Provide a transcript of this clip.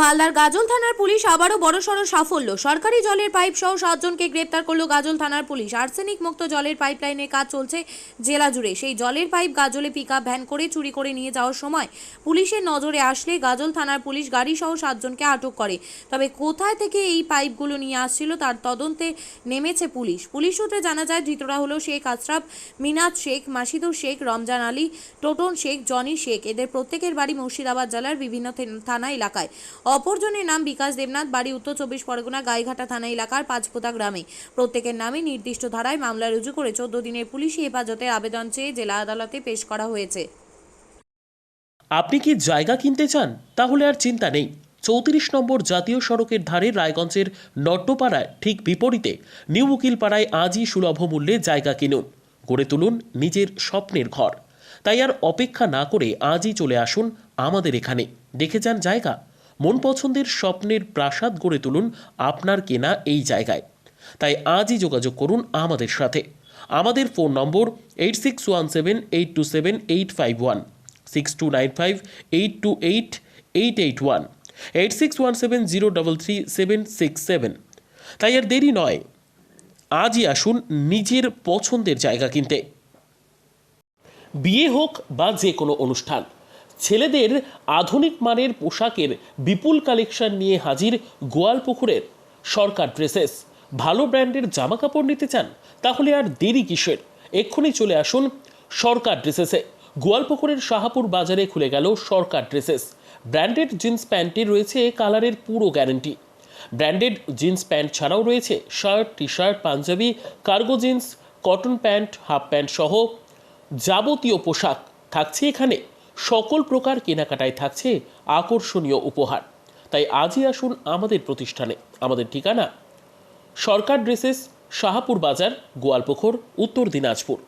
মালদার গাজল থানার পুলিশ আবারও বড়সড় সাফল্য। সরকারি জলের পাইপ সহ 7 জনকে গ্রেপ্তার করল গাজল থানার পুলিশ। আর্সেনিক মুক্ত জলের পাইপলাইনের কাজ চলছে জেলা জুড়ে। সেই জলের পাইপ গাজলে পিকআপ ভ্যান করে চুরি করে নিয়ে যাওয়ার সময় পুলিশের নজরে আসলে গাজল থানার পুলিশ গাড়ি সহ 7 জনকে আটক করে। তবে কোথায় থেকে এই পাইপগুলো নিয়ে আসছিল তার তদন্তে নেমেছে পুলিশ। পুলিশ সূত্রে জানা যায় ধৃতরা হলো শেখ আশরাফ, মিনাজ শেখ, মাসিদুর শেখ, রমজান আলী, টোটন শেখ, জনি শেখ। এদের প্রত্যেকের বাড়ি মুর্শিদাবাদ জেলার বিভিন্ন থানা এলাকায়। অপরজনের নাম বিকাশ দেবনাথ, বাড়ি উত্তর 24 পরগনা গাইঘাটা থানা এলাকার পাঁচপোতা গ্রামে। প্রত্যেকের নামে নির্দিষ্ট ধারায় মামলা রুজু করে 14 দিনের পুলিশি হেফাজতের আবেদন চেয়ে জেলা আদালতে পেশ করা হয়েছে। আপনি কি জায়গা কিনতে চান? তাহলে আর চিন্তা নেই। 34 নম্বর জাতীয় সড়কের ধারে রায়গঞ্জের নট্টপাড়ায় ঠিক বিপরীতে নিউ উকিলপাড়ায় আজই সুলভ মূল্যে জায়গা কিনুন, গড়ে তুলুন নিজের স্বপ্নের ঘর। তাই আর অপেক্ষা না করে আজই চলে আসুন আমাদের এখানে, দেখে যান জায়গা। মন পছন্দের স্বপ্নের প্রাসাদ গড়ে তুলুন আপনার কেনা এই জায়গায়। তাই আজই যোগাযোগ করুন আমাদের সাথে। আমাদের ফোন নম্বর 8617827851, 6295828881, 8617033767। তাই আর দেরি নয়, আজই আসুন নিজের পছন্দের জায়গা কিনতে। বিয়ে হোক বা যে কোনো অনুষ্ঠান, ছেলেদের আধুনিক মানের পোশাকের বিপুল কালেকশন নিয়ে হাজির গোয়ালপুকুরের সরকার ড্রেসেস। ভালো ব্র্যান্ডের জামা কাপড় নিতে চান? তাহলে আর দেরি কিসের? এক্ষুনি চলে আসুন সরকার ড্রেসেসে। গোয়ালপুকুরের শাহাপুর বাজারে খুলে গেল সরকার ড্রেসেস। ব্র্যান্ডেড জিন্স প্যান্টে রয়েছে কালারের পুরো গ্যারেন্টি। ব্র্যান্ডেড জিন্স প্যান্ট ছাড়াও রয়েছে shirt, T shirt, panjabi, cargo jeans, cotton pant, half pant সহ যাবতীয় পোশাক থাকছে এখানে। সকল প্রকার কেনাকাটায় থাকছে আকর্ষণীয় উপহার। তাই আজই আসুন আমাদের প্রতিষ্ঠানে। আমাদের ঠিকানা সরকার ড্রেসেস, শাহাপুর বাজার, গোয়ালপুকুর, উত্তর দিনাজপুর।